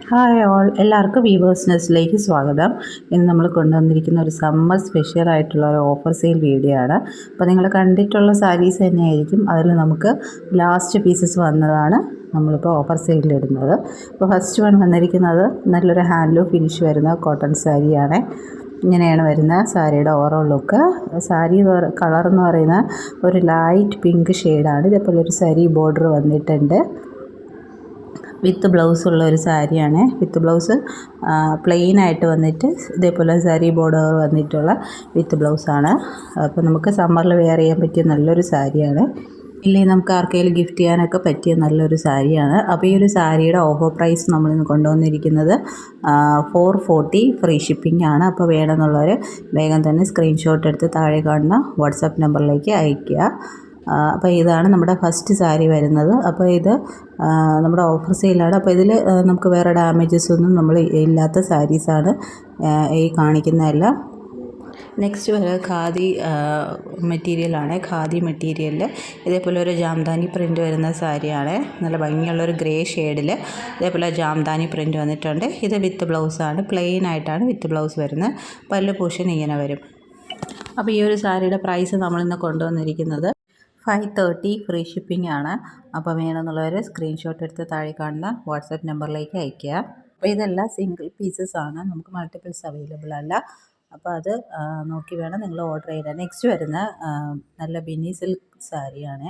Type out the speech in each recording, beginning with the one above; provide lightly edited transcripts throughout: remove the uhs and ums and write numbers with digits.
Hi all, എല്ലാവർക്കും weavers നെസ്റ്റിലേക്ക് സ്വാഗതം. ഇന്ന് നമ്മൾ കൊണ്ടുവന്നിരിക്കുന്ന ഒരു സമ്മർ സ്പെഷ്യൽ ആയിട്ടുള്ള ഒരു ഓഫർ സെയിൽ വീഡിയോ ആണ്. അപ്പോൾ നിങ്ങൾ കണ്ടിട്ടുള്ള സാരീസ് തന്നെയായിരിക്കും. അതിൽ നമുക്ക് ലാസ്റ്റ് പീസസ് വന്നതാണ് നമ്മളിപ്പോൾ ഓഫർ സെയിലിടുന്നത്. അപ്പോൾ ഫസ്റ്റ് വൺ വന്നിരിക്കുന്നത് നല്ലൊരു ഹാൻഡ്ലൂം ഫിനിഷ് വരുന്ന കോട്ടൺ സാരിയാണ്. ഇങ്ങനെയാണ് വരുന്ന സാരിയുടെ ഓവറോൾ ലുക്ക്. സാരി കളർ എന്ന് പറയുന്ന ഒരു ലൈറ്റ് പിങ്ക് ഷെയ്ഡാണ്. ഇതേപോലെ ഒരു സാരി ബോർഡർ വന്നിട്ടുണ്ട്. വിത്ത് ബ്ലൗസ് ഉള്ള ഒരു സാരിയാണ്. വിത്ത് ബ്ലൗസ് പ്ലെയിൻ ആയിട്ട് വന്നിട്ട് ഇതേപോലെ സാരി ബോർഡർ വന്നിട്ടുള്ള വിത്ത് ബ്ലൗസാണ്. അപ്പോൾ നമുക്ക് സമ്മറിൽ വെയർ ചെയ്യാൻ പറ്റിയ നല്ലൊരു സാരിയാണ്. ഇല്ലെങ്കിൽ നമുക്ക് ആർക്കെങ്കിലും ഗിഫ്റ്റ് ചെയ്യാനൊക്കെ പറ്റിയ നല്ലൊരു സാരിയാണ്. അപ്പോൾ ഈ ഒരു സാരിയുടെ ഓഫർ പ്രൈസ് നമ്മളിന്ന് കൊണ്ടുവന്നിരിക്കുന്നത് 440 ഫ്രീ ഷിപ്പിംഗ് ആണ്. അപ്പോൾ വേണമെന്നുള്ളവർ വേഗം തന്നെ സ്ക്രീൻഷോട്ട് എടുത്ത് താഴെ കാണുന്ന വാട്സാപ്പ് നമ്പറിലേക്ക് അയയ്ക്കുക. അപ്പോൾ ഇതാണ് നമ്മുടെ ഫസ്റ്റ് സാരി വരുന്നത്. അപ്പോൾ ഇത് നമ്മുടെ ഓഫർ സെയിലാണ്. അപ്പോൾ ഇതിൽ നമുക്ക് വേറെ ഡാമേജസ് ഒന്നും നമ്മൾ ഇല്ലാത്ത സാരീസാണ് ഈ കാണിക്കുന്നതെല്ലാം. നെക്സ്റ്റ് വരുന്നത് ഖാദി മെറ്റീരിയലാണ്. ഖാദി മെറ്റീരിയലിൽ ഇതേപോലെ ഒരു ജാംദാനി പ്രിൻ്റ് വരുന്ന സാരിയാണ്. നല്ല ഭംഗിയുള്ളൊരു ഗ്രേ ഷെയ്ഡിൽ ഇതേപോലെ ജാംദാനി പ്രിൻ്റ് വന്നിട്ടുണ്ട്. ഇത് വിത്ത് ബ്ലൗസാണ്. പ്ലെയിൻ ആയിട്ടാണ് വിത്ത് ബ്ലൗസ് വരുന്നത്. പല്ല് പോർഷൻ ഇങ്ങനെ വരും. അപ്പോൾ ഈ ഒരു സാരിയുടെ പ്രൈസ് നമ്മളിന്ന് കൊണ്ടുവന്നിരിക്കുന്നത് 530 ഫ്രീ ഷിപ്പിംഗ് ആണ്. അപ്പോൾ വേണമെന്നുള്ളവർ സ്ക്രീൻഷോട്ട് എടുത്ത് താഴെ കാണുന്ന വാട്സാപ്പ് നമ്പറിലേക്ക് അയയ്ക്കുക. അപ്പോൾ ഇതെല്ലാം സിംഗിൾ പീസസ് ആണ്, നമുക്ക് മൾട്ടിപ്പിൾസ് അവൈലബിൾ അല്ല. അപ്പോൾ അത് നോക്കി വേണം നിങ്ങൾ ഓർഡർ ചെയ്യാൻ. നെക്സ്റ്റ് വരുന്ന നല്ല ബിന്നി സിൽക്ക് സാരിയാണ്.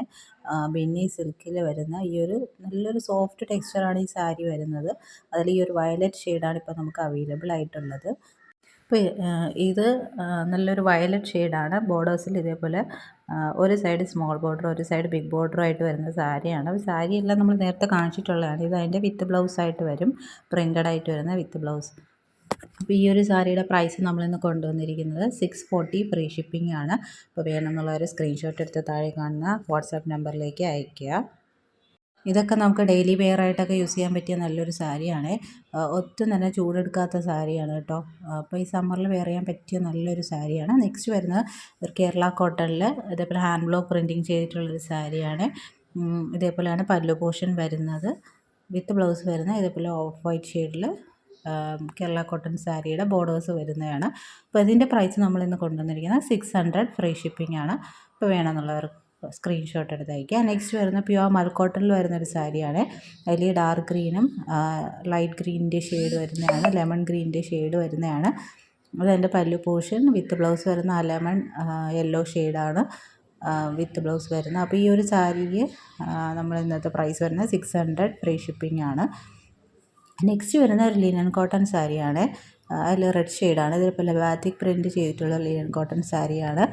ബിന്നി സിൽക്കിൽ വരുന്ന ഈ ഒരു നല്ലൊരു സോഫ്റ്റ് ടെക്സ്ചറാണ് ഈ സാരി വരുന്നത്. അതിൽ ഈ ഒരു വയലറ്റ് ഷെയ്ഡാണ് ഇപ്പോൾ നമുക്ക് അവൈലബിൾ ആയിട്ടുള്ളത്. അപ്പോൾ ഇത് നല്ലൊരു വയലറ്റ് ഷെയ്ഡാണ്. ബോർഡേഴ്സിൽ ഇതേപോലെ ഒരു സൈഡ് സ്മോൾ ബോർഡർ ഒരു സൈഡ് ബിഗ് ബോർഡറായിട്ട് വരുന്ന സാരിയാണ്. അപ്പോൾ സാരിയെല്ലാം നമ്മൾ നേരത്തെ കാണിച്ചിട്ടുള്ളതാണ്. ഇത് അതിൻ്റെ വിത്ത് ബ്ലൗസായിട്ട് വരും, പ്രിൻ്റഡ് ആയിട്ട് വരുന്ന വിത്ത് ബ്ലൗസ്. അപ്പോൾ ഈ ഒരു സാരിയുടെ പ്രൈസ് നമ്മളിന്ന് കൊണ്ടുവന്നിരിക്കുന്നത് 640 ഫ്രീ ഷിപ്പിംഗ് ആണ്. അപ്പോൾ വേണമെന്നുള്ളവർ സ്ക്രീൻഷോട്ട് എടുത്ത് താഴെ കാണുന്ന വാട്സാപ്പ് നമ്പറിലേക്ക് അയയ്ക്കുക. ഇതൊക്കെ നമുക്ക് ഡെയിലി വെയർ ആയിട്ടൊക്കെ യൂസ് ചെയ്യാൻ പറ്റിയ നല്ലൊരു സാരിയാണ്. ഒട്ടും തന്നെ ചൂടെടുക്കാത്ത സാരിയാണ് കേട്ടോ. അപ്പോൾ ഈ സമ്മറിൽ വെയർ ചെയ്യാൻ പറ്റിയ നല്ലൊരു സാരിയാണ്. നെക്സ്റ്റ് വരുന്നത് ഒരു കേരള കോട്ടണിൽ ഇതേപോലെ ഹാൻഡ് ബ്ലോക്ക് പ്രിൻറ്റിങ് ചെയ്തിട്ടുള്ളൊരു സാരിയാണ്. ഇതേപോലെയാണ് പല്ലു പോർഷൻ വരുന്നത്. വിത്ത് ബ്ലൗസ് വരുന്നത് ഇതേപോലെ ഓഫ് വൈറ്റ് ഷെയ്ഡിൽ കേരള കോട്ടൺ സാരിയുടെ ബോർഡേഴ്സ് വരുന്നതാണ്. അപ്പോൾ ഇതിൻ്റെ പ്രൈസ് നമ്മളിന്ന് കൊണ്ടുവന്നിരിക്കുന്നത് 600 ഫ്രീ ഷിപ്പിംഗ് ആണ്. അപ്പോൾ വേണമെന്നുള്ളവർ സ്ക്രീൻഷോട്ട് എടുത്ത് അയയ്ക്കുക. നെക്സ്റ്റ് വരുന്ന പ്യുവർ മൽക്കോട്ടണിൽ വരുന്നൊരു സാരിയാണ്. അതിൽ ഡാർക്ക് ഗ്രീനും ലൈറ്റ് ഗ്രീനിൻ്റെ ഷെയ്ഡ് വരുന്നതാണ്, ലെമൺ ഗ്രീനിൻ്റെ ഷെയ്ഡ് വരുന്നതാണ്. അതെൻ്റെ പല്ലു പോർഷൻ. വിത്ത് ബ്ലൗസ് വരുന്ന ലെമൺ യെല്ലോ ഷെയ്ഡാണ് വിത്ത് ബ്ലൗസ് വരുന്നത്. അപ്പോൾ ഈ ഒരു സാരിക്ക് നമ്മൾ ഇന്നത്തെ പ്രൈസ് വരുന്നത് 600 ഫ്രീ ഷിപ്പിംഗ് ആണ്. നെക്സ്റ്റ് വരുന്ന ഒരു ലിനൻ കോട്ടൺ സാരിയാണ്. അതിൽ റെഡ് ഷെയ്ഡാണ്. ഇതിപ്പോൾ ബാത്തിക് പ്രിൻറ്റ് ചെയ്തിട്ടുള്ള ലിനൻ കോട്ടൺ സാരിയാണ്.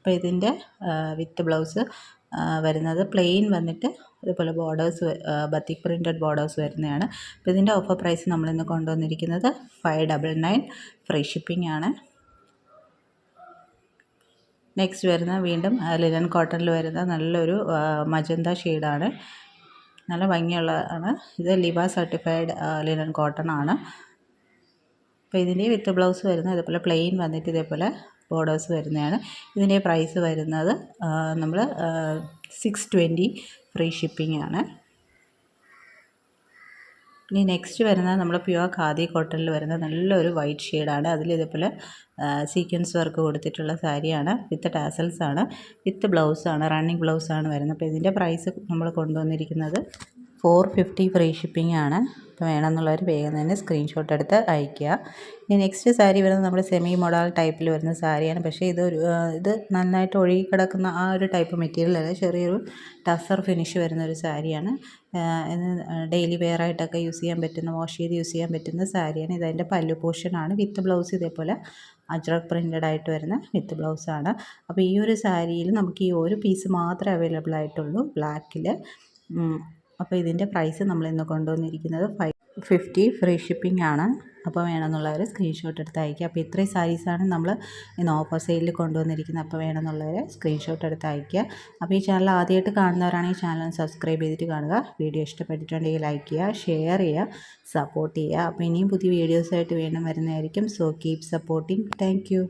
അപ്പോൾ ഇതിൻ്റെ വിത്ത് ബ്ലൗസ് വരുന്നത് പ്ലെയിൻ വന്നിട്ട് ഇതുപോലെ ബോർഡേഴ്സ് ബത്തിക് പ്രിൻറ്റഡ് ബോർഡേഴ്സ് വരുന്നതാണ്. അപ്പോൾ ഇതിൻ്റെ ഓഫർ പ്രൈസ് നമ്മളിന്ന് കൊണ്ടുവന്നിരിക്കുന്നത് 599 ഫ്രീ ഷിപ്പിംഗ് ആണ്. നെക്സ്റ്റ് വരുന്ന വീണ്ടും ലിനൻ കോട്ടണിൽ വരുന്ന നല്ലൊരു മജന്ത ഷെയ്ഡാണ്. നല്ല ഭംഗിയുള്ളതാണ്. ഇത് ലിവ സർട്ടിഫൈഡ് ലിനൻ കോട്ടൺ ആണ്. അപ്പോൾ ഇതിൻ്റെ വിത്ത് ബ്ലൗസ് വരുന്നത് ഇതേപോലെ പ്ലെയിൻ വന്നിട്ട് ഇതേപോലെ ബോർഡേഴ്സ് വരുന്നതാണ്. ഇതിൻ്റെ പ്രൈസ് വരുന്നത് നമ്മൾ 620 ഫ്രീ ഷിപ്പിംഗ് ആണ്. ഇനി നെക്സ്റ്റ് വരുന്നത് നമ്മൾ പ്യുവർ ഖാദി കോട്ടണിൽ വരുന്ന നല്ലൊരു വൈറ്റ് ഷെയ്ഡാണ്. അതിൽ ഇതേപോലെ സീക്വൻസ് വർക്ക് കൊടുത്തിട്ടുള്ള സാരിയാണ്. വിത്ത് ടാസൽസ് ആണ്, വിത്ത് ബ്ലൗസാണ്, റണ്ണിങ് ബ്ലൗസാണ് വരുന്നത്. അപ്പോൾ ഇതിൻ്റെ പ്രൈസ് നമ്മൾ കൊണ്ടുവന്നിരിക്കുന്നത് 450 ഫ്രീ ഷിപ്പിംഗ് ആണ്. അപ്പോൾ വേണമെന്നുള്ളവർ വേഗം തന്നെ സ്ക്രീൻഷോട്ട് എടുത്ത് അയയ്ക്കുക. ഇനി നെക്സ്റ്റ് സാരി വരുന്നത് നമ്മുടെ സെമി മോഡൽ ടൈപ്പിൽ വരുന്ന സാരിയാണ്. പക്ഷേ ഇത് നന്നായിട്ട് ഒഴുകി കിടക്കുന്ന ആ ഒരു ടൈപ്പ് മെറ്റീരിയൽ അല്ല, ചെറിയൊരു ടസർ ഫിനിഷ് വരുന്ന ഒരു സാരിയാണ്. ഡെയിലി വെയർ ആയിട്ടൊക്കെ യൂസ് ചെയ്യാൻ പറ്റുന്ന, വാഷ് ചെയ്ത് യൂസ് ചെയ്യാൻ പറ്റുന്ന സാരിയാണ്. ഇതതിൻ്റെ പല്ലു പോർഷനാണ്. വിത്ത് ബ്ലൗസ് ഇതേപോലെ അജ്രക് പ്രിൻറ്റഡ് ആയിട്ട് വരുന്ന വിത്ത് ബ്ലൗസാണ്. അപ്പോൾ ഈ ഒരു സാരിയിൽ നമുക്ക് ഈ ഒരു പീസ് മാത്രമേ അവൈലബിൾ ആയിട്ടുള്ളൂ, ബ്ലാക്കിൽ. അപ്പോൾ ഇതിൻ്റെ പ്രൈസ് നമ്മളിന്ന് കൊണ്ടുവന്നിരിക്കുന്നത് 550 ഫ്രീ ഷിപ്പിംഗ് ആണ്. അപ്പോൾ വേണമെന്നുള്ളവർ സ്ക്രീൻഷോട്ട് എടുത്ത് അയയ്ക്കുക. അപ്പോൾ ഇത്രയും സാരീസാണ് നമ്മൾ ഇന്ന് ഓഫർ സെയിലിൽ കൊണ്ടുവന്നിരിക്കുന്നത്. അപ്പോൾ വേണമെന്നുള്ളവർ സ്ക്രീൻഷോട്ട് എടുത്ത് അയയ്ക്കുക. അപ്പോൾ ഈ ചാനൽ ആദ്യമായിട്ട് കാണുന്നവരാണെങ്കിൽ ചാനൽ സബ്സ്ക്രൈബ് ചെയ്തിട്ട് കാണുക. വീഡിയോ ഇഷ്ടപ്പെട്ടിട്ടുണ്ടെങ്കിൽ ലൈക്ക് ചെയ്യുക, ഷെയർ ചെയ്യുക, സപ്പോർട്ട് ചെയ്യുക. അപ്പോൾ ഇനിയും പുതിയ വീഡിയോസായിട്ട് വീണ്ടും വരുന്നതായിരിക്കും. So keep supporting. Thank you.